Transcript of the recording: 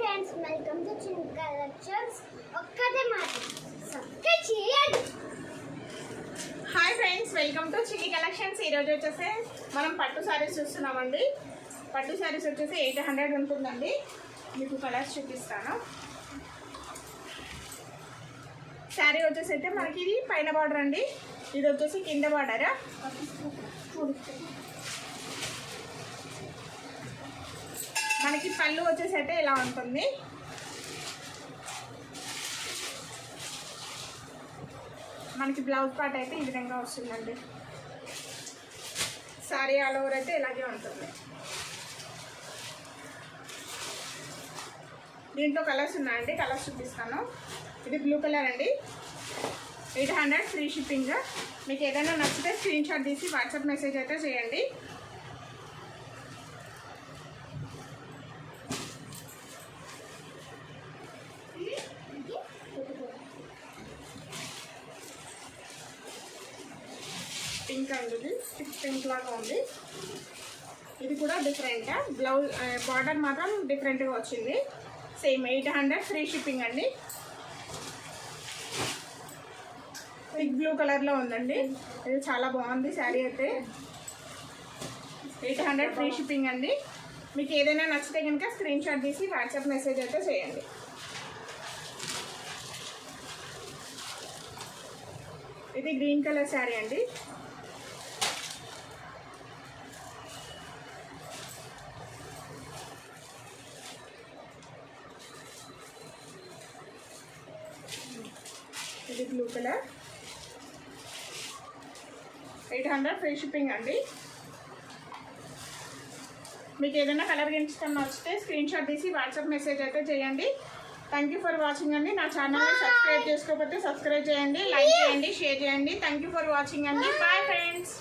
Friends, welcome to చిన్ని collections. ఒక్కటే మాట సబ్స్క్రైబ్ చేయండి. హాయ్ ఫ్రెండ్స్, వెల్కమ్ టు చిన్ని కలెక్షన్స్. ఈరోజు వచ్చేసి మనం పట్టు శారీస్ చూస్తున్నామండి. పట్టు శారీస్ వచ్చేసి 800 ఉంటుందండి. మీకు కలర్స్ చూపిస్తాను. శారీ వచ్చేసి అయితే మనకి ఇది పైన బార్డర్ అండి, ఇది వచ్చేసి కింద బార్డర్. మనకి పళ్ళు వచ్చేసి అయితే ఇలా ఉంటుంది. మనకి బ్లౌజ్ పార్ట్ అయితే ఈ విధంగా వస్తుందండి. సారీ ఆల్ ఓవర్ అయితే ఇలాగే ఉంటుంది. దీంట్లో కలర్స్ ఉన్నాయండి, కలర్స్ చూపిస్తాను. ఇది బ్లూ కలర్ అండి, 800 ఫ్రీ షిప్పింగ్. మీకు ఏదైనా నచ్చితే స్క్రీన్ షాట్ తీసి వాట్సాప్ మెసేజ్ అయితే చేయండి. పింక్ అండి, ఇది పింక్ లాగా ఉంది. ఇది కూడా డిఫరెంట్, బ్లౌజ్ బార్డర్ మాత్రం డిఫరెంట్గా వచ్చింది. సేమ్ 800 ఫ్రీ షిప్పింగ్ అండి. థిక్ బ్లూ కలర్లో ఉందండి. ఇది చాలా బాగుంది శారీ అయితే. 800 ఫ్రీ షిప్పింగ్ అండి. మీకు ఏదైనా నచ్చితే కనుక స్క్రీన్ షాట్ తీసి వాట్సాప్ మెసేజ్ అయితే చేయండి. ఇది గ్రీన్ కలర్ శారీ అండి. ఇది బ్లూ కలర్, 800 ఫ్రీ షిప్పింగ్ అండి. మీకు ఏదైనా కలర్ గిన్స్టన్ నచ్చితే స్క్రీన్ షాట్ తీసి వాట్సాప్ మెసేజ్ అయితే చేయండి. థ్యాంక్ యూ ఫర్ వాచింగ్ అండి. నా ఛానల్ని సబ్స్క్రైబ్ చేసుకోకపోతే సబ్స్క్రైబ్ చేయండి, లైక్ చేయండి, షేర్ చేయండి. థ్యాంక్ యూ ఫర్ వాచింగ్ అండి. Bye friends.